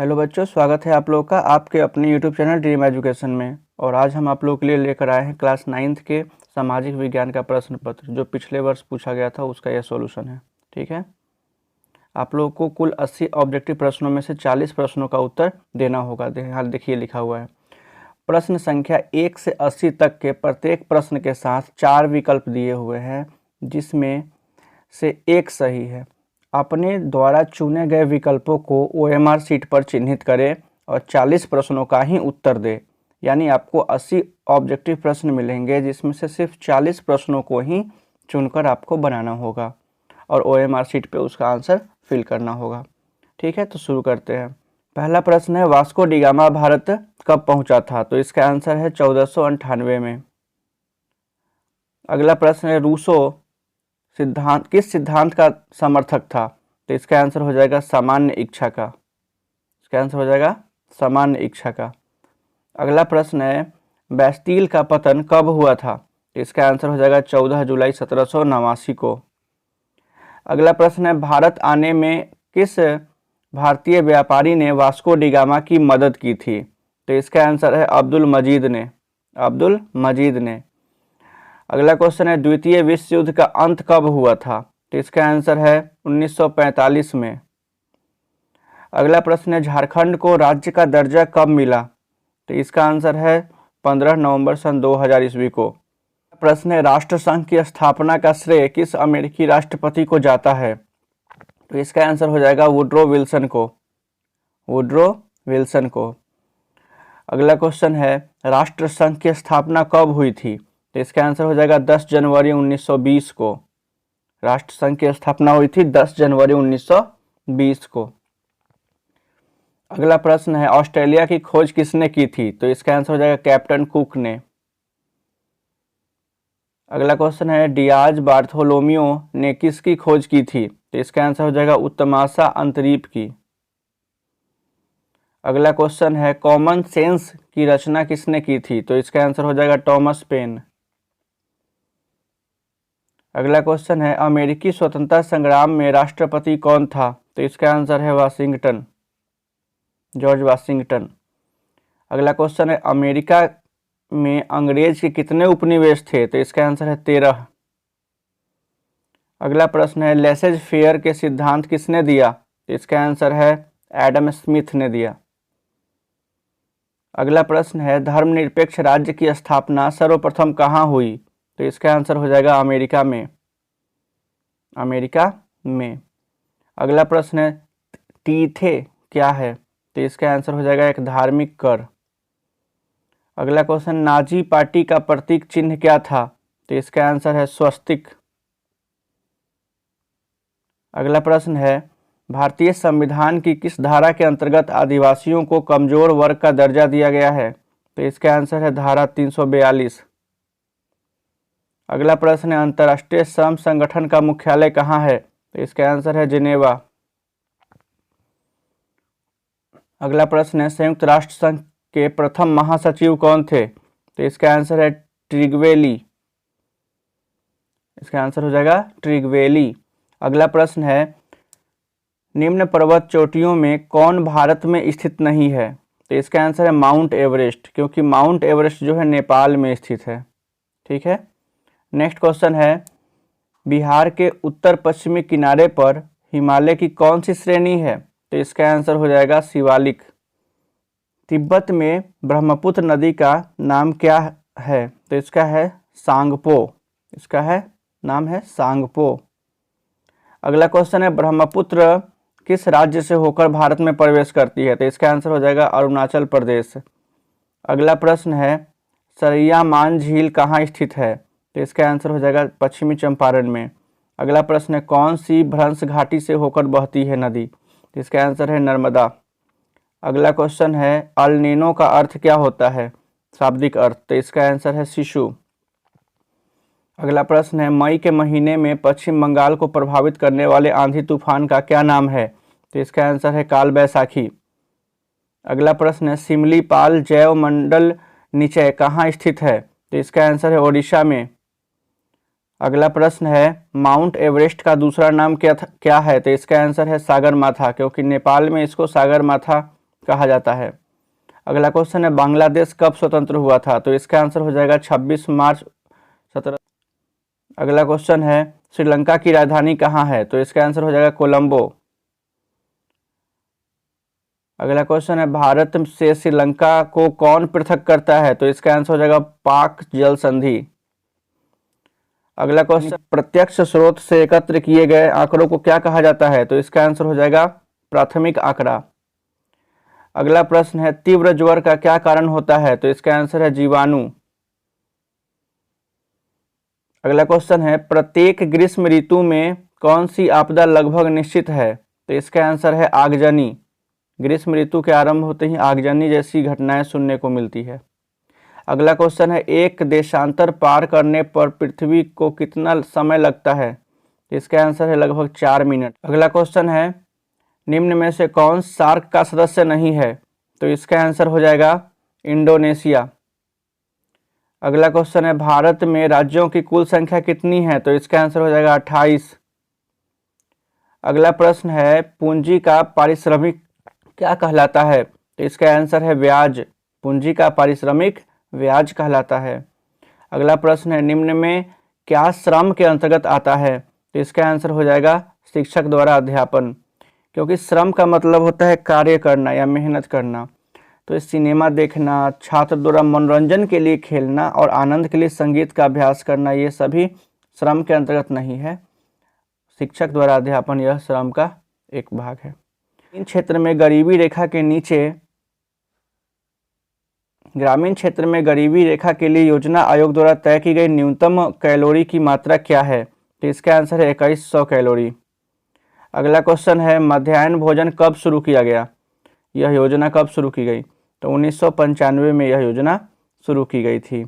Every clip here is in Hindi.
हेलो बच्चों, स्वागत है आप लोग का आपके अपने यूट्यूब चैनल ड्रीम एजुकेशन में। और आज हम आप लोगों के लिए लेकर आए हैं क्लास 9th के सामाजिक विज्ञान का प्रश्न पत्र जो पिछले वर्ष पूछा गया था, उसका यह सॉल्यूशन है। ठीक है, आप लोगों को कुल 80 ऑब्जेक्टिव प्रश्नों में से 40 प्रश्नों का उत्तर देना होगा। हाल देखिए लिखा हुआ है, प्रश्न संख्या 1 से 80 तक के प्रत्येक प्रश्न के साथ 4 विकल्प दिए हुए हैं, जिसमें से एक सही है। अपने द्वारा चुने गए विकल्पों को OMR शीट पर चिन्हित करें और 40 प्रश्नों का ही उत्तर दें। यानी आपको 80 ऑब्जेक्टिव प्रश्न मिलेंगे, जिसमें से सिर्फ 40 प्रश्नों को ही चुनकर आपको बनाना होगा और OMR शीट पे उसका आंसर फिल करना होगा। ठीक है, तो शुरू करते हैं। पहला प्रश्न है, वास्को डी गामा भारत कब पहुंचा था? तो इसका आंसर है 1498 में। अगला प्रश्न है, रूसो सिद्धांत किस सिद्धांत का समर्थक था? तो इसका आंसर हो जाएगा सामान्य इच्छा का। इसका आंसर हो जाएगा सामान्य इच्छा का। अगला प्रश्न है, बैस्टील का पतन कब हुआ था? तो इसका आंसर हो जाएगा 14 जुलाई 1789 को। अगला प्रश्न है, भारत आने में किस भारतीय व्यापारी ने वास्को डी गामा की मदद की थी? तो इसका आंसर है अब्दुल मजीद ने। अब्दुल मजीद ने। अगला क्वेश्चन है, द्वितीय विश्व युद्ध का अंत कब हुआ था? तो इसका आंसर है 1945 में। अगला प्रश्न है, झारखंड को राज्य का दर्जा कब मिला? तो इसका आंसर है 15 नवंबर सन 2000 ईस्वी को। प्रश्न है, राष्ट्रसंघ की स्थापना का श्रेय किस अमेरिकी राष्ट्रपति को जाता है? तो इसका आंसर हो जाएगा वुड्रो विल्सन को। वुड्रो विल्सन को। अगला क्वेश्चन है, राष्ट्रसंघ की स्थापना कब हुई थी? तो इसका आंसर हो जाएगा 10 जनवरी 1920 को। राष्ट्रसंघ की स्थापना हुई थी 10 जनवरी 1920 को। अगला प्रश्न है, ऑस्ट्रेलिया की खोज किसने की थी? तो इसका आंसर हो जाएगा कैप्टन कुक ने। अगला क्वेश्चन है, डियाज बार्थोलोमियो ने किसकी खोज की थी? तो इसका आंसर हो जाएगा उत्तमासा अंतरीप की। अगला क्वेश्चन है, कॉमन सेंस की रचना किसने की थी? तो इसका आंसर हो जाएगा टॉमस पेन। अगला क्वेश्चन है, अमेरिकी स्वतंत्रता संग्राम में राष्ट्रपति कौन था? तो इसका आंसर है वाशिंगटन, जॉर्ज वाशिंगटन। अगला क्वेश्चन है, अमेरिका में अंग्रेज के कितने उपनिवेश थे? तो इसका आंसर है 13। अगला प्रश्न है, लेसेज फेयर के सिद्धांत किसने दिया? तो इसका आंसर है एडम स्मिथ ने दिया। अगला प्रश्न है, धर्मनिरपेक्ष राज्य की स्थापना सर्वप्रथम कहाँ हुई? तो इसका आंसर हो जाएगा अमेरिका में। अमेरिका में। अगला प्रश्न है, टीथे क्या है? तो इसका आंसर हो जाएगा एक धार्मिक कर। अगला क्वेश्चन, नाजी पार्टी का प्रतीक चिन्ह क्या था? तो इसका आंसर है स्वस्तिक। अगला प्रश्न है, भारतीय संविधान की किस धारा के अंतर्गत आदिवासियों को कमजोर वर्ग का दर्जा दिया गया है? तो इसका आंसर है धारा 342। अगला प्रश्न है, अंतर्राष्ट्रीय श्रम संगठन का मुख्यालय कहाँ है? तो इसका आंसर है जिनेवा। अगला प्रश्न है, संयुक्त राष्ट्र संघ के प्रथम महासचिव कौन थे? तो इसका आंसर है ट्रिगवेली। इसका आंसर हो जाएगा ट्रिगवेली। अगला प्रश्न है, निम्न पर्वत चोटियों में कौन भारत में स्थित नहीं है? तो इसका आंसर है माउंट एवरेस्ट, क्योंकि माउंट एवरेस्ट जो है नेपाल में स्थित है। ठीक है। नेक्स्ट क्वेश्चन है, बिहार के उत्तर पश्चिमी किनारे पर हिमालय की कौन सी श्रेणी है? तो इसका आंसर हो जाएगा शिवालिक। तिब्बत में ब्रह्मपुत्र नदी का नाम क्या है? तो इसका है सांगपो। इसका है नाम है सांगपो। अगला क्वेश्चन है, ब्रह्मपुत्र किस राज्य से होकर भारत में प्रवेश करती है? तो इसका आंसर हो जाएगा अरुणाचल प्रदेश। अगला प्रश्न है, सरैया मान झील कहाँ स्थित है? तो इसका आंसर हो जाएगा पश्चिमी चंपारण में। अगला प्रश्न है, कौन सी भ्रंश घाटी से होकर बहती है नदी? तो इसका आंसर है नर्मदा। अगला क्वेश्चन है, अल नीनो का अर्थ क्या होता है? शाब्दिक अर्थ। तो इसका आंसर है शिशु। अगला प्रश्न है, मई के महीने में पश्चिम बंगाल को प्रभावित करने वाले आंधी तूफान का क्या नाम है? तो इसका आंसर है काल बैसाखी। अगला प्रश्न है, सिमलीपाल जैव मंडल निचय कहाँ स्थित है? तो इसका आंसर है ओडिशा में। अगला प्रश्न है, माउंट एवरेस्ट का दूसरा नाम क्या है? तो इसका आंसर है सागरमाथा, क्योंकि नेपाल में इसको सागरमाथा कहा जाता है? अगला क्वेश्चन है बांग्लादेश कब स्वतंत्र हुआ था? तो इसका आंसर हो जाएगा 26 मार्च 17। अगला क्वेश्चन है श्रीलंका की राजधानी कहाँ है? तो इसका आंसर हो जाएगा कोलंबो। अगला क्वेश्चन है भारत से श्रीलंका को कौन पृथक करता है? तो इसका आंसर हो जाएगा पाक जल संधि। अगला क्वेश्चन प्रत्यक्ष स्रोत से एकत्र किए गए आंकड़ों को क्या कहा जाता है? तो इसका आंसर हो जाएगा प्राथमिक आंकड़ा। अगला प्रश्न है तीव्र ज्वर का क्या कारण होता है? तो इसका आंसर है जीवाणु। अगला क्वेश्चन है प्रत्येक ग्रीष्म ऋतु में कौन सी आपदा लगभग निश्चित है? तो इसका आंसर है आगजनी। ग्रीष्म ऋतु के आरंभ होते ही आगजनी जैसी घटनाएं सुनने को मिलती है। अगला क्वेश्चन है एक देशांतर पार करने पर पृथ्वी को कितना समय लगता है? इसका आंसर है लगभग 4 मिनट। अगला क्वेश्चन है निम्न में से कौन सार्क का सदस्य नहीं है? तो इसका आंसर हो जाएगा इंडोनेशिया। अगला क्वेश्चन है भारत में राज्यों की कुल संख्या कितनी है? तो इसका आंसर हो जाएगा 28। अगला प्रश्न है पूंजी का पारिश्रमिक क्या कहलाता है? तो इसका आंसर है ब्याज। पूंजी का पारिश्रमिक ब्याज कहलाता है। अगला प्रश्न है निम्न में क्या श्रम के अंतर्गत आता है? तो इसका आंसर हो जाएगा शिक्षक द्वारा अध्यापन, क्योंकि श्रम का मतलब होता है कार्य करना या मेहनत करना। तो इस सिनेमा देखना, छात्र द्वारा मनोरंजन के लिए खेलना और आनंद के लिए संगीत का अभ्यास करना, ये सभी श्रम के अंतर्गत नहीं है। शिक्षक द्वारा अध्यापन यह श्रम का एक भाग है। इन क्षेत्र में गरीबी रेखा के नीचे ग्रामीण क्षेत्र में गरीबी रेखा के लिए योजना आयोग द्वारा तय की गई न्यूनतम कैलोरी की मात्रा क्या है? तो इसका आंसर है 2100 कैलोरी। अगला क्वेश्चन है मध्याह्न भोजन कब शुरू किया गया? यह योजना कब शुरू की गई? तो 1995 में यह योजना शुरू की गई थी।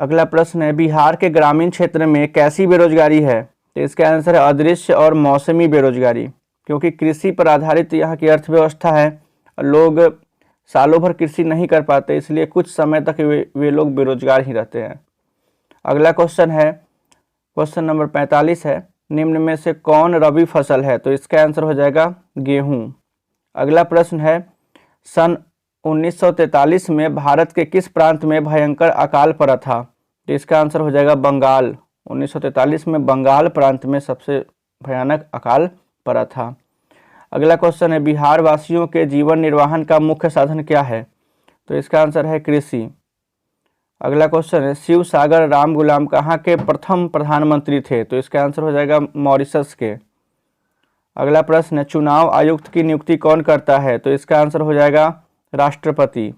अगला प्रश्न है बिहार के ग्रामीण क्षेत्र में कैसी बेरोजगारी है? तो इसका आंसर है अदृश्य और मौसमी बेरोजगारी, क्योंकि कृषि पर आधारित यहाँ की अर्थव्यवस्था है। लोग सालों भर कृषि नहीं कर पाते, इसलिए कुछ समय तक वे लोग बेरोजगार ही रहते हैं। अगला क्वेश्चन है क्वेश्चन नंबर 45 है निम्न में से कौन रबी फसल है? तो इसका आंसर हो जाएगा गेहूं। अगला प्रश्न है सन 1943 में भारत के किस प्रांत में भयंकर अकाल पड़ा था? तो इसका आंसर हो जाएगा बंगाल। 1943 में बंगाल प्रांत में सबसे भयानक अकाल पड़ा था। अगला क्वेश्चन है बिहार वासियों के जीवन निर्वाहन का मुख्य साधन क्या है? तो इसका आंसर है कृषि। अगला क्वेश्चन है शिव सागर राम गुलाम कहाँ के प्रथम प्रधानमंत्री थे? तो इसका आंसर हो जाएगा मॉरिशस के। अगला प्रश्न है चुनाव आयुक्त की नियुक्ति कौन करता है? तो इसका आंसर हो जाएगा राष्ट्रपति।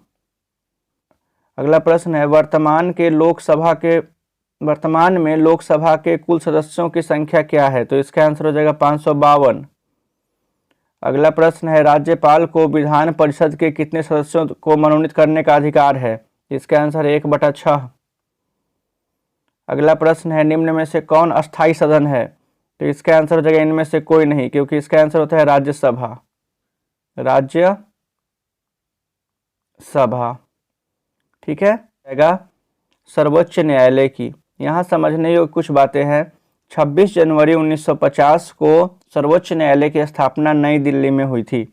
अगला प्रश्न है वर्तमान में लोकसभा के कुल सदस्यों की संख्या क्या है? तो इसका आंसर हो जाएगा 552। अगला प्रश्न है राज्यपाल को विधान परिषद के कितने सदस्यों को मनोनीत करने का अधिकार है? इसका आंसर है 1/6। अगला प्रश्न है निम्न में से कौन अस्थायी सदन है? तो इसका आंसर हो जाएगा इनमें से कोई नहीं, क्योंकि इसका आंसर होता है राज्यसभा। राज्यसभा, ठीक है। जाएगा सर्वोच्च न्यायालय की। यहाँ समझने योग्य कुछ बातें हैं। 26 जनवरी 1950 को सर्वोच्च न्यायालय की स्थापना नई दिल्ली में हुई थी।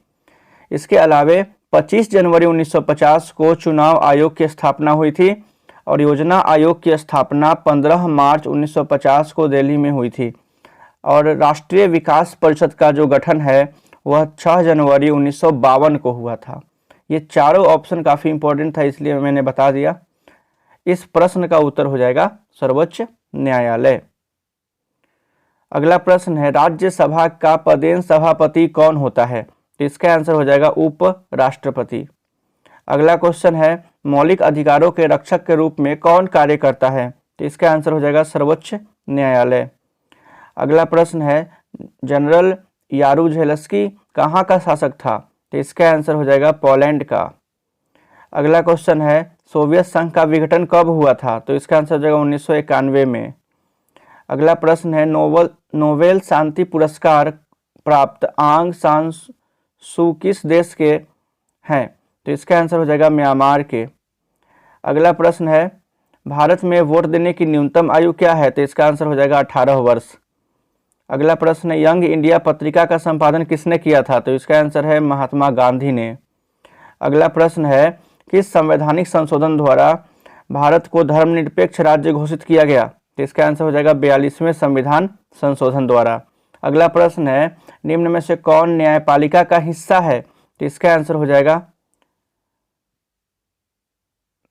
इसके अलावे 25 जनवरी 1950 को चुनाव आयोग की स्थापना हुई थी और योजना आयोग की स्थापना 15 मार्च 1950 को दिल्ली में हुई थी। और राष्ट्रीय विकास परिषद का जो गठन है वह 6 जनवरी 1952 को हुआ था। ये चारों ऑप्शन काफ़ी इंपॉर्टेंट था, इसलिए मैंने बता दिया। इस प्रश्न का उत्तर हो जाएगा सर्वोच्च न्यायालय। अगला प्रश्न है राज्यसभा का पदेन सभापति कौन होता है? तो इसका आंसर हो जाएगा उप राष्ट्रपति। अगला क्वेश्चन है मौलिक अधिकारों के रक्षक के रूप में कौन कार्य करता है? तो इसका आंसर हो जाएगा सर्वोच्च न्यायालय। अगला प्रश्न है जनरल यारुजेलस्की कहाँ का शासक था? तो इसका आंसर हो जाएगा पोलैंड का। अगला क्वेश्चन है सोवियत संघ का विघटन कब हुआ था? तो इसका आंसर हो जाएगा 1991 में। अगला प्रश्न है नोबेल शांति पुरस्कार प्राप्त आंग सान सू किस देश के हैं? तो इसका आंसर हो जाएगा म्यांमार के। अगला प्रश्न है भारत में वोट देने की न्यूनतम आयु क्या है? तो इसका आंसर हो जाएगा 18 वर्ष। अगला प्रश्न है, यंग इंडिया पत्रिका का संपादन किसने किया था? तो इसका आंसर है महात्मा गांधी ने। अगला प्रश्न है, किस संवैधानिक संशोधन द्वारा भारत को धर्मनिरपेक्ष राज्य घोषित किया गया? तो इसका आंसर हो जाएगा 42वें संविधान संशोधन द्वारा। अगला प्रश्न है, निम्न में से कौन न्यायपालिका का हिस्सा है? तो इसका आंसर हो जाएगा,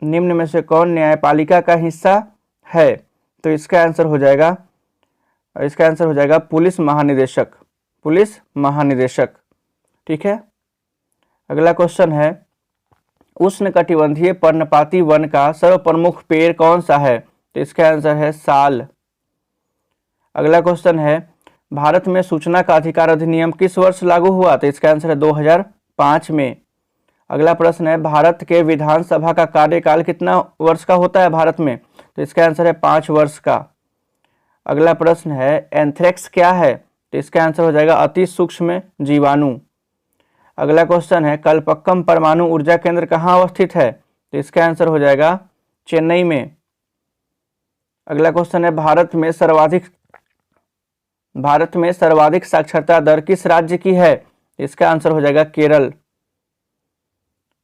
निम्न में से कौन न्यायपालिका का हिस्सा है? तो इसका आंसर हो जाएगा, पुलिस महानिदेशक, पुलिस महानिदेशक। ठीक है। अगला क्वेश्चन है, उष्णकटिबंधीय पर्णपाती वन का सर्वप्रमुख पेड़ कौन सा है? तो इसका आंसर है साल। अगला क्वेश्चन है, भारत में सूचना का अधिकार अधिनियम किस वर्ष लागू हुआ? तो इसका आंसर है 2005 में। अगला प्रश्न है, भारत के विधानसभा का कार्यकाल कितना वर्ष का होता है भारत में? तो इसका आंसर है 5 वर्ष का। अगला प्रश्न है, एंथ्रेक्स क्या है? तो इसका आंसर हो जाएगा अति सूक्ष्म जीवाणु। अगला क्वेश्चन है, कलपक्कम परमाणु ऊर्जा केंद्र कहाँ अवस्थित है? तो इसका आंसर हो जाएगा चेन्नई में। अगला क्वेश्चन है, भारत में सर्वाधिक साक्षरता दर किस राज्य की है? इसका आंसर हो जाएगा केरल।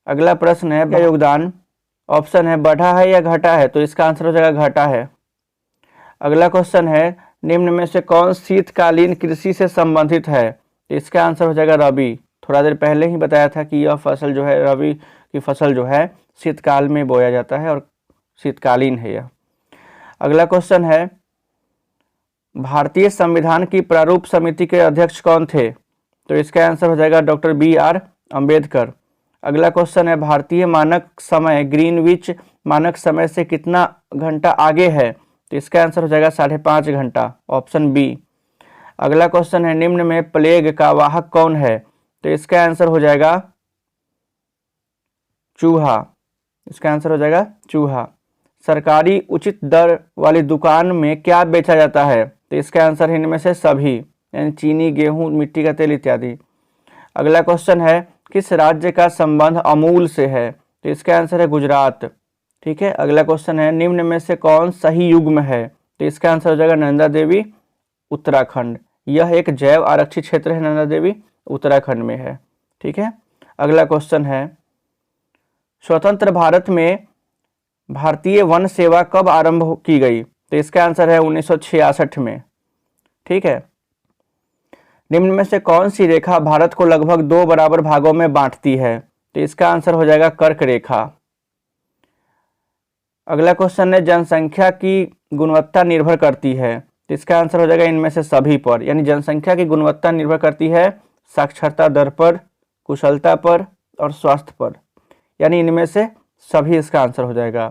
अगला प्रश्न है, योगदान ऑप्शन है बढ़ा है या घटा है? तो इसका आंसर हो जाएगा घटा है। अगला क्वेश्चन है, निम्न में से कौन शीतकालीन कृषि से संबंधित है? तो इसका आंसर हो जाएगा रबी। थोड़ा देर पहले ही बताया था कि यह फसल जो है, रबी की फसल जो है शीतकाल में बोया जाता है और शीतकालीन है यह। अगला क्वेश्चन है, भारतीय संविधान की प्रारूप समिति के अध्यक्ष कौन थे? तो इसका आंसर हो जाएगा डॉक्टर BR अम्बेडकर। अगला क्वेश्चन है, भारतीय मानक समय ग्रीनविच मानक समय से कितना घंटा आगे है? तो इसका आंसर हो जाएगा 5.5 घंटा, ऑप्शन बी। अगला क्वेश्चन है, निम्न में प्लेग का वाहक कौन है? तो इसका आंसर हो जाएगा चूहा। इसका आंसर हो जाएगा चूहा। सरकारी उचित दर वाली दुकान में क्या बेचा जाता है? तो इसका आंसर है इनमें से सभी, यानी चीनी, गेहूं, मिट्टी का तेल इत्यादि। अगला क्वेश्चन है, किस राज्य का संबंध अमूल से है? तो इसका आंसर है गुजरात। ठीक है। अगला क्वेश्चन है, निम्न में से कौन सही युग्म है? तो इसका आंसर हो जाएगा नंदा देवी, उत्तराखंड। यह एक जैव आरक्षित क्षेत्र है, नंदा देवी उत्तराखंड में है। ठीक है। अगला क्वेश्चन है, स्वतंत्र भारत में भारतीय वन सेवा कब आरंभ की गई? तो इसका आंसर है 1966 में। ठीक है। निम्न में से कौन सी रेखा भारत को लगभग 2 बराबर भागों में बांटती है? तो इसका आंसर हो जाएगा कर्क रेखा। अगला क्वेश्चन है, जनसंख्या की गुणवत्ता निर्भर करती है? तो इसका आंसर हो जाएगा इनमें से सभी पर, यानी जनसंख्या की गुणवत्ता निर्भर करती है साक्षरता दर पर, कुशलता पर और स्वास्थ्य पर, यानी इनमें से सभी इसका आंसर हो जाएगा।